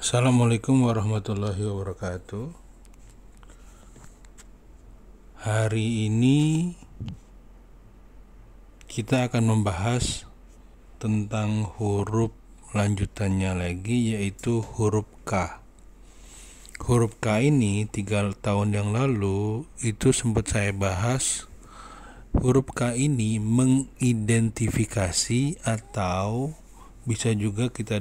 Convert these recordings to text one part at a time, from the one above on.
Assalamualaikum warahmatullahi wabarakatuh. Hari ini kita akan membahas tentang huruf lanjutannya lagi, yaitu huruf K. Huruf K ini 3 tahun yang lalu itu sempat saya bahas. Huruf K ini mengidentifikasi atau bisa juga kita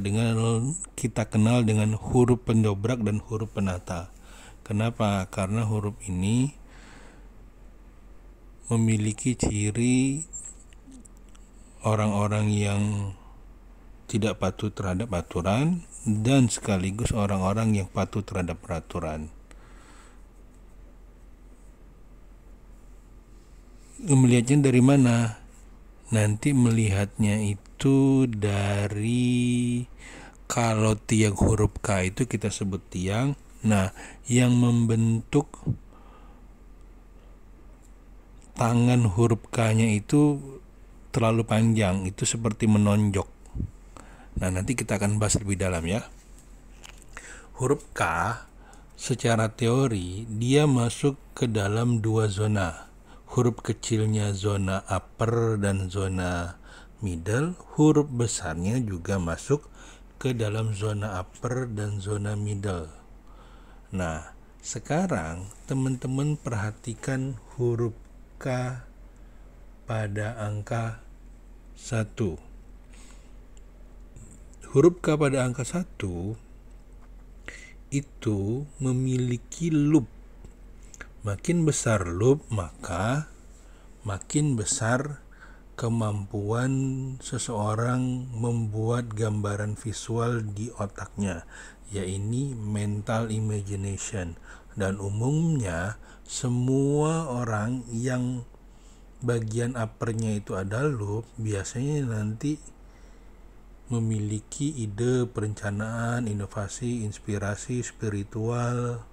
kenal dengan huruf pendobrak dan huruf penata. Kenapa? Karena huruf ini memiliki ciri orang-orang yang tidak patuh terhadap aturan dan sekaligus orang-orang yang patuh terhadap peraturan. Melihatnya dari mana? Nanti melihatnya itu dari, kalau tiang huruf K itu kita sebut tiang. Nah, yang membentuk tangan huruf K-nya itu terlalu panjang, itu seperti menonjok. Nah, nanti kita akan bahas lebih dalam ya. Huruf K secara teori dia masuk ke dalam 2 zona. Huruf kecilnya zona upper dan zona middle, huruf besarnya juga masuk ke dalam zona upper dan zona middle. Nah, sekarang teman-teman perhatikan huruf K pada angka 1. Huruf K pada angka 1 itu memiliki loop. Makin besar loop, maka makin besar kemampuan seseorang membuat gambaran visual di otaknya, yaitu mental imagination. Dan umumnya semua orang yang bagian uppernya itu ada loop biasanya nanti memiliki ide, perencanaan, inovasi, inspirasi, spiritual,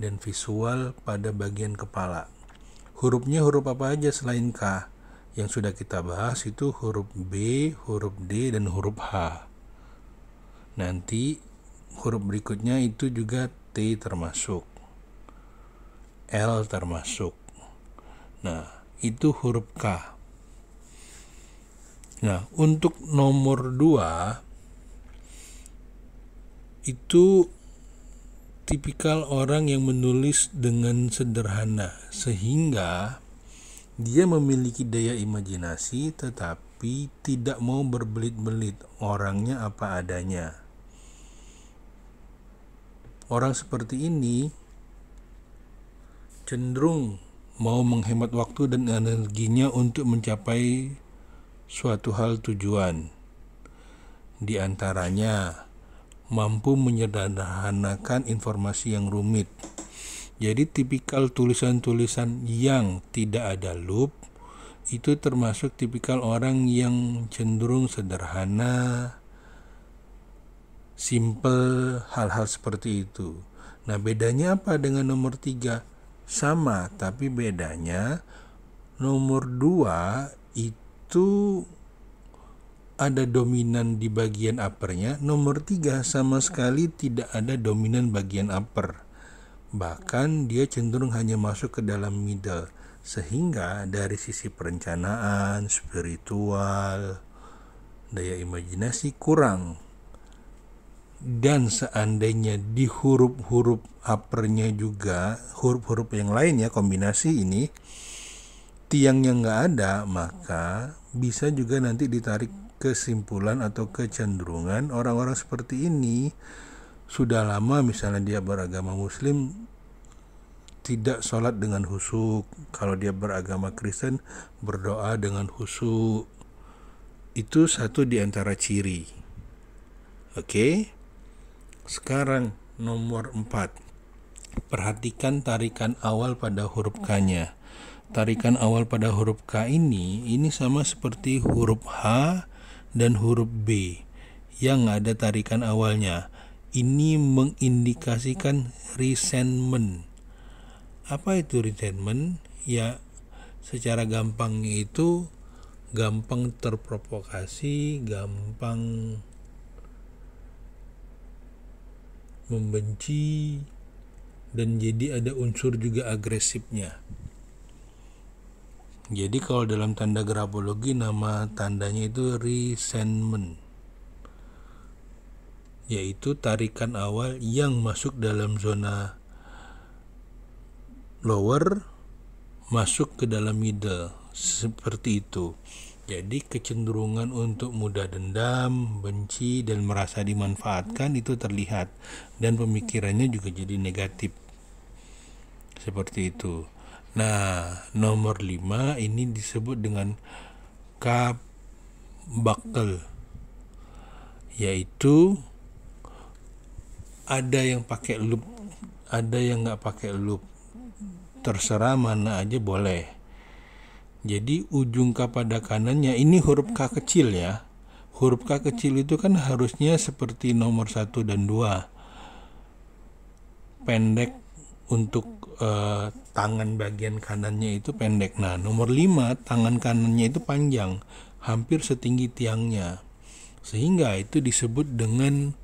dan visual pada bagian kepala. Hurufnya huruf apa aja selain K? Yang sudah kita bahas itu huruf B, huruf D, dan huruf H. Nanti huruf berikutnya itu juga T termasuk, L termasuk. Nah, itu huruf K. Nah, untuk nomor 2 itu tipikal orang yang menulis dengan sederhana, sehingga dia memiliki daya imajinasi tetapi tidak mau berbelit-belit, orangnya apa adanya. Orang seperti ini cenderung mau menghemat waktu dan energinya untuk mencapai suatu hal tujuan. Di antaranya mampu menyederhanakan informasi yang rumit. Jadi tipikal tulisan-tulisan yang tidak ada loop itu termasuk tipikal orang yang cenderung sederhana, simple, hal-hal seperti itu. Nah, bedanya apa dengan nomor 3? Sama, tapi bedanya nomor 2 itu ada dominan di bagian uppernya, nomor 3 sama sekali tidak ada dominan bagian upper. Bahkan dia cenderung hanya masuk ke dalam middle, sehingga dari sisi perencanaan, spiritual, daya imajinasi kurang. Dan seandainya di huruf-huruf uppernya juga, huruf-huruf yang lain ya, kombinasi ini, tiangnya nggak ada, maka bisa juga nanti ditarik kesimpulan atau kecenderungan orang-orang seperti ini sudah lama, misalnya dia beragama muslim, tidak sholat dengan khusyuk. Kalau dia beragama Kristen, berdoa dengan khusyuk. Itu satu di antara ciri. Oke. Sekarang nomor 4. Perhatikan tarikan awal pada huruf K-nya. Tarikan awal pada huruf K ini sama seperti huruf H dan huruf B yang ada tarikan awalnya. Ini mengindikasikan resentment. Apa itu resentment? Ya, secara gampangnya itu gampang terprovokasi, gampang membenci, dan jadi ada unsur juga agresifnya. Jadi kalau dalam tanda grafologi nama tandanya itu resentment, yaitu tarikan awal yang masuk dalam zona lower masuk ke dalam middle, seperti itu. Jadi kecenderungan untuk mudah dendam, benci, dan merasa dimanfaatkan itu terlihat, dan pemikirannya juga jadi negatif, seperti itu. Nah, nomor 5 ini disebut dengan kabakal, yaitu ada yang pakai loop, ada yang nggak pakai loop, terserah mana aja boleh. Jadi ujung K pada kanannya ini huruf K kecil ya. Huruf K kecil itu kan harusnya seperti nomor 1 dan 2, pendek untuk tangan bagian kanannya itu pendek. Nah, nomor 5 tangan kanannya itu panjang, hampir setinggi tiangnya, sehingga itu disebut dengan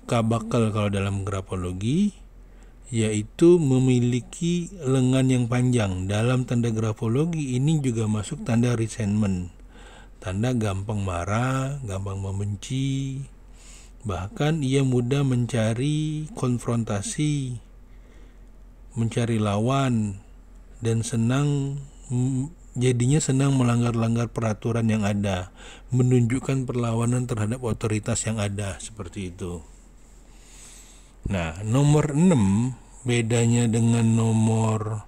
kabakal kalau dalam grafologi, yaitu memiliki lengan yang panjang. Dalam tanda grafologi ini juga masuk tanda resentment, tanda gampang marah, gampang membenci, bahkan ia mudah mencari konfrontasi, mencari lawan, dan jadinya senang melanggar-langgar peraturan yang ada, menunjukkan perlawanan terhadap otoritas yang ada, seperti itu. Nah, nomor 6 bedanya dengan nomor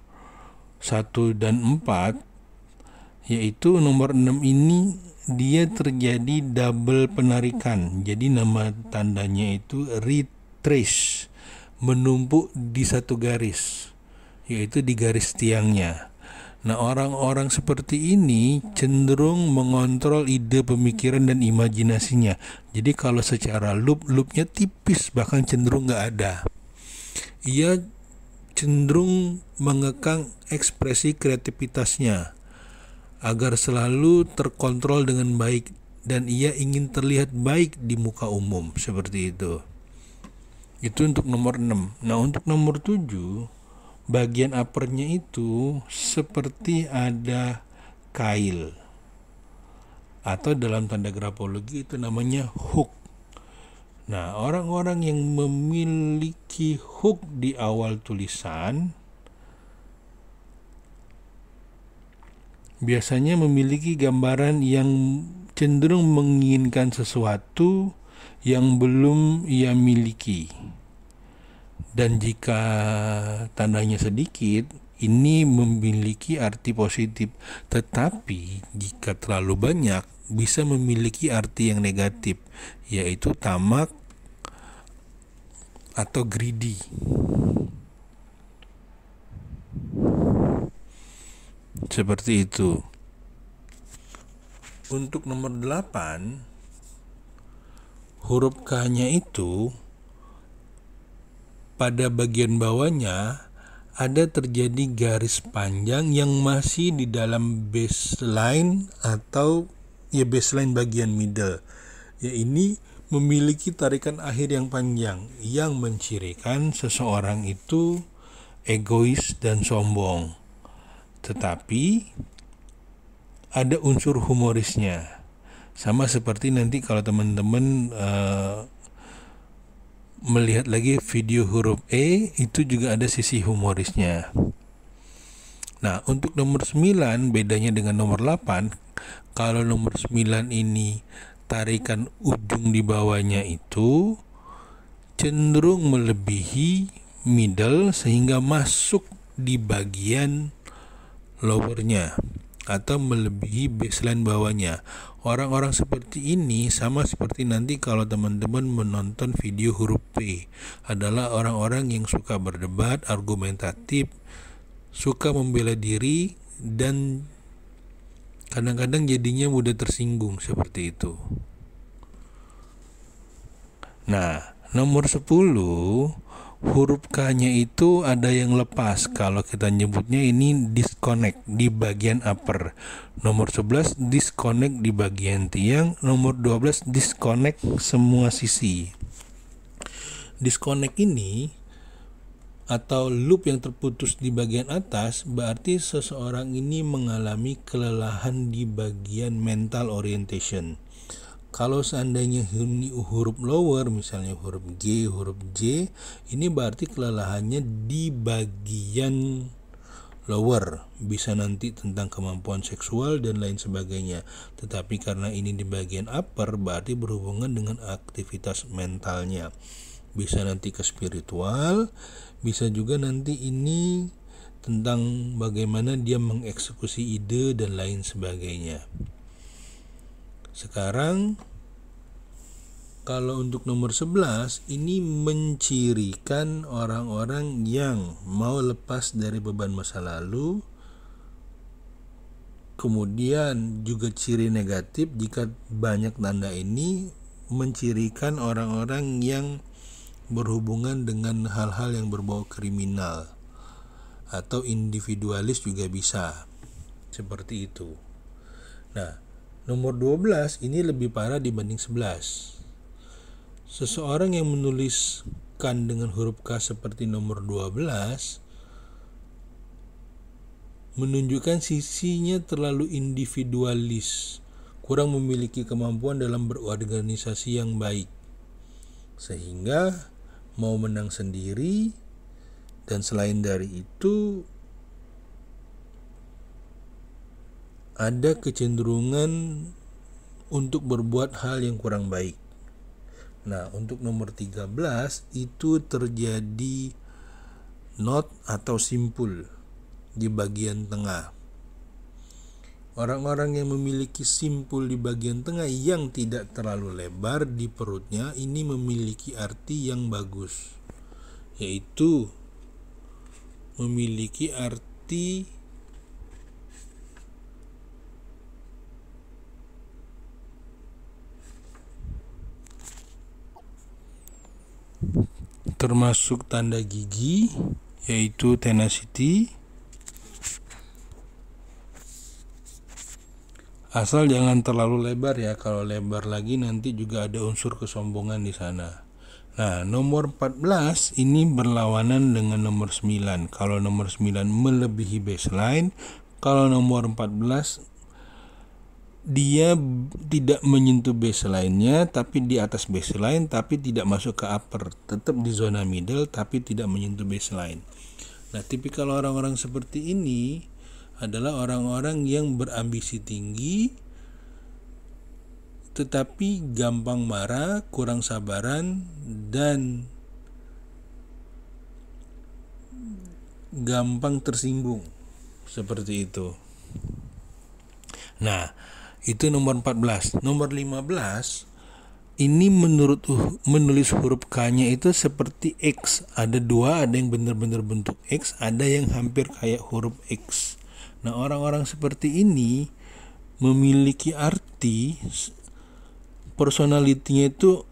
1 dan 4, yaitu nomor 6 ini dia terjadi double penarikan. Jadi nama tandanya itu retrace, menumpuk di satu garis, yaitu di garis tiangnya. Nah, orang-orang seperti ini cenderung mengontrol ide, pemikiran, dan imajinasinya. Jadi kalau secara loopnya tipis, bahkan cenderung nggak ada. Ia cenderung mengekang ekspresi kreativitasnya agar selalu terkontrol dengan baik, dan ia ingin terlihat baik di muka umum, seperti itu. Itu untuk nomor 6. Nah, untuk nomor 7, bagian uppernya itu seperti ada kail, atau dalam tanda grafologi itu namanya hook. Nah, orang-orang yang memiliki hook di awal tulisan biasanya memiliki gambaran yang cenderung menginginkan sesuatu yang belum ia miliki. Dan jika tandanya sedikit, ini memiliki arti positif. Tetapi jika terlalu banyak, bisa memiliki arti yang negatif, yaitu tamak atau greedy. Seperti itu. Untuk nomor 8, huruf K-nya itu pada bagian bawahnya ada terjadi garis panjang yang masih di dalam baseline atau baseline bagian middle. Ini memiliki tarikan akhir yang panjang yang mencirikan seseorang itu egois dan sombong. Tetapi ada unsur humorisnya. Sama seperti nanti kalau teman-teman melihat lagi video huruf E, itu juga ada sisi humorisnya. Nah, untuk nomor 9 bedanya dengan nomor 8. Kalau nomor 9 ini tarikan ujung di bawahnya itu cenderung melebihi middle sehingga masuk di bagian lowernya atau melebihi baseline bawahnya. Orang-orang seperti ini sama seperti nanti kalau teman-teman menonton video huruf P, adalah orang-orang yang suka berdebat, argumentatif, suka membela diri, dan kadang-kadang jadinya mudah tersinggung, seperti itu. Nah, nomor 10, huruf K-nya itu ada yang lepas. Kalau kita nyebutnya ini disconnect di bagian upper. Nomor 11 disconnect di bagian tiang. Nomor 12 disconnect semua sisi. Disconnect ini atau loop yang terputus di bagian atas berarti seseorang ini mengalami kelelahan di bagian mental orientation. Kalau seandainya huruf lower, misalnya huruf G, huruf J, ini berarti kelelahannya di bagian lower, bisa nanti tentang kemampuan seksual dan lain sebagainya. Tetapi karena ini di bagian upper, berarti berhubungan dengan aktivitas mentalnya. Bisa nanti ke spiritual, bisa juga nanti ini tentang bagaimana dia mengeksekusi ide dan lain sebagainya. Sekarang kalau untuk nomor 11 ini mencirikan orang-orang yang mau lepas dari beban masa lalu. Kemudian juga ciri negatif jika banyak tanda ini mencirikan orang-orang yang berhubungan dengan hal-hal yang berbau kriminal atau individualis juga bisa. Seperti itu. Nah, nomor 12 ini lebih parah dibanding 11. Seseorang yang menuliskan dengan huruf K seperti nomor 12 menunjukkan sisinya terlalu individualis, kurang memiliki kemampuan dalam berorganisasi yang baik, sehingga mau menang sendiri, dan selain dari itu ada kecenderungan untuk berbuat hal yang kurang baik. Nah, untuk nomor 13 itu terjadi knot atau simpul di bagian tengah. Orang-orang yang memiliki simpul di bagian tengah yang tidak terlalu lebar di perutnya ini memiliki arti yang bagus, yaitu memiliki arti termasuk tanda gigi, yaitu tenacity. Asal jangan terlalu lebar ya, kalau lebar lagi nanti juga ada unsur kesombongan di sana. Nah, nomor 14 ini berlawanan dengan nomor 9. Kalau nomor 9 melebihi baseline, kalau nomor 14 dia tidak menyentuh baseline-nya tapi di atas baseline, tapi tidak masuk ke upper, tetap di zona middle tapi tidak menyentuh baseline. Nah, tipikal orang-orang seperti ini adalah orang-orang yang berambisi tinggi tetapi gampang marah, kurang sabaran, dan gampang tersinggung. Seperti itu. Nah, itu nomor 14. Nomor 15 ini menulis huruf K-nya itu seperti X. Ada dua, ada yang benar-benar bentuk X, ada yang hampir kayak huruf X. Nah, orang-orang seperti ini memiliki arti personalitinya itu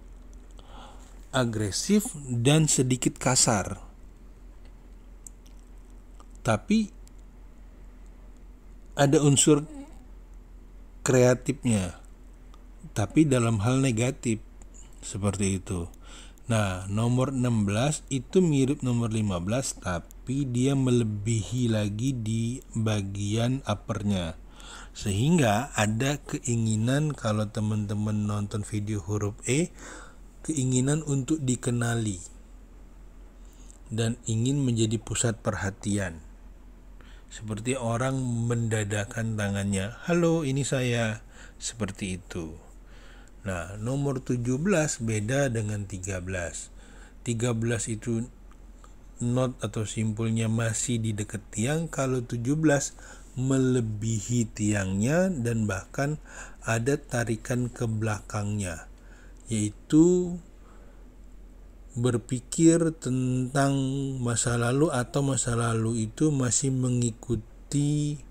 agresif dan sedikit kasar. Tapi ada unsur kreatifnya, tapi dalam hal negatif, seperti itu. Nah, nomor 16 itu mirip nomor 15, tapi dia melebihi lagi di bagian uppernya, sehingga ada keinginan kalau teman-teman nonton video huruf E, keinginan untuk dikenali dan ingin menjadi pusat perhatian. Seperti orang mendadakkan tangannya, halo ini saya, seperti itu. Nah, nomor 17 beda dengan 13. 13 itu knot atau simpulnya masih di dekat tiang, kalau 17 melebihi tiangnya dan bahkan ada tarikan ke belakangnya, yaitu berpikir tentang masa lalu atau masa lalu itu masih mengikuti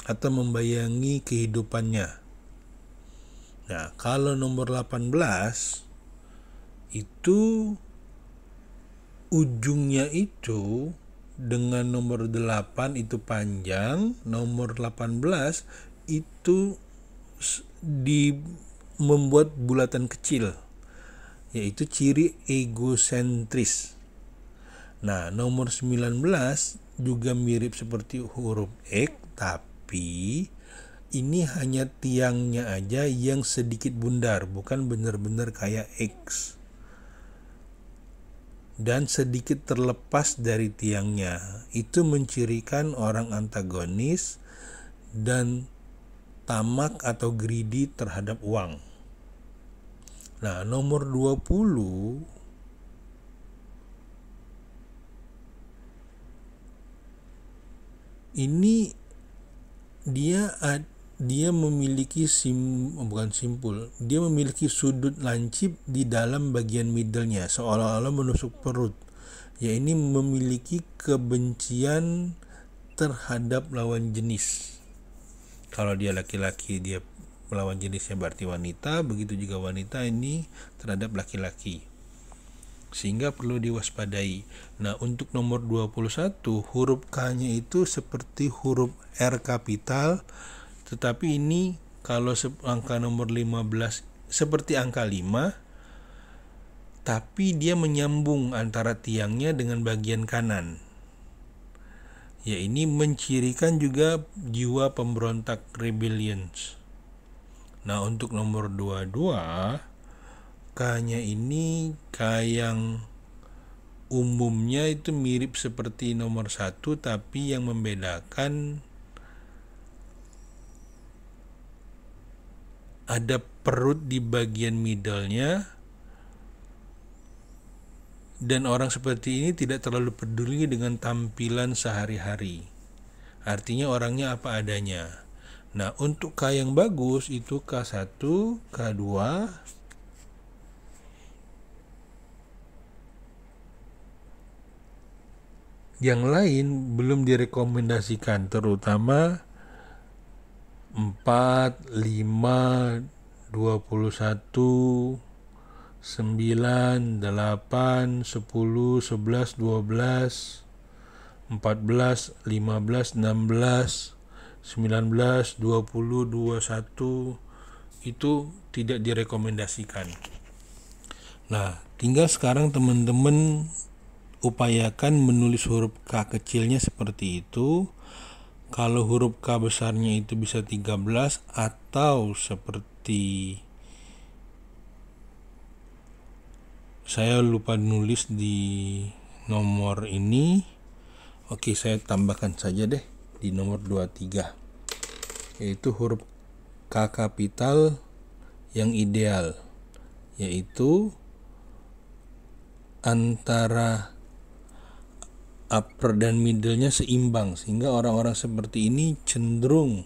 atau membayangi kehidupannya. Nah, kalau nomor 18 itu ujungnya itu dengan nomor 8 itu panjang, nomor 18 itu membuat bulatan kecil. yaitu ciri egosentris. Nah, nomor 19 juga mirip seperti huruf X, tapi ini hanya tiangnya aja yang sedikit bundar, bukan benar-benar kayak X. Dan sedikit terlepas dari tiangnya. Itu mencirikan orang antagonis dan tamak atau greedy terhadap uang. Nah, nomor 20 ini dia memiliki dia memiliki sudut lancip di dalam bagian middle-nya, seolah-olah menusuk perut. Ya, ini memiliki kebencian terhadap lawan jenis. Kalau dia laki-laki, dia melawan jenisnya berarti wanita, begitu juga wanita ini terhadap laki-laki. Sehingga perlu diwaspadai. Nah, untuk nomor 21, huruf K-nya itu seperti huruf R kapital, tetapi ini kalau angka nomor 15 seperti angka 5, tapi dia menyambung antara tiangnya dengan bagian kanan. Ya, ini mencirikan juga jiwa pemberontak rebellions. Nah, untuk nomor 22, K-nya ini K yang umumnya itu mirip seperti nomor 1, tapi yang membedakan ada perut di bagian middle-nya, dan orang seperti ini tidak terlalu peduli dengan tampilan sehari-hari. Artinya orangnya apa adanya. Nah, untuk K yang bagus itu K1, K2, yang lain belum direkomendasikan, terutama 4, 5, 21, 9, 8, 10, 11, 12, 14, 15, 16, 19, 20, 21 itu tidak direkomendasikan. Nah, tinggal sekarang teman-teman upayakan menulis huruf K kecilnya seperti itu. Kalau huruf K besarnya itu bisa 13, atau seperti saya lupa nulis di nomor ini. Oke, saya tambahkan saja deh di nomor 23, yaitu huruf K kapital yang ideal, yaitu antara upper dan middle-nya seimbang, sehingga orang-orang seperti ini cenderung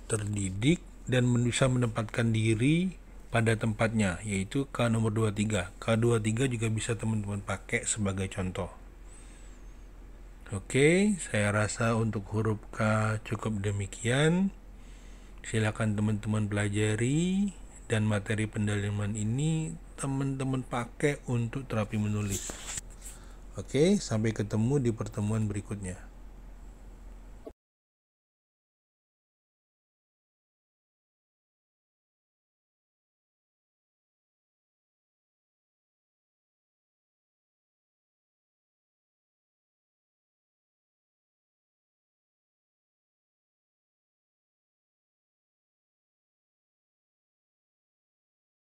terdidik dan bisa menempatkan diri pada tempatnya, yaitu K nomor 23. K23 juga bisa teman-teman pakai sebagai contoh. Oke, saya rasa untuk huruf K cukup demikian. Silakan teman-teman pelajari, dan materi pendalaman ini teman-teman pakai untuk terapi menulis. Oke, sampai ketemu di pertemuan berikutnya.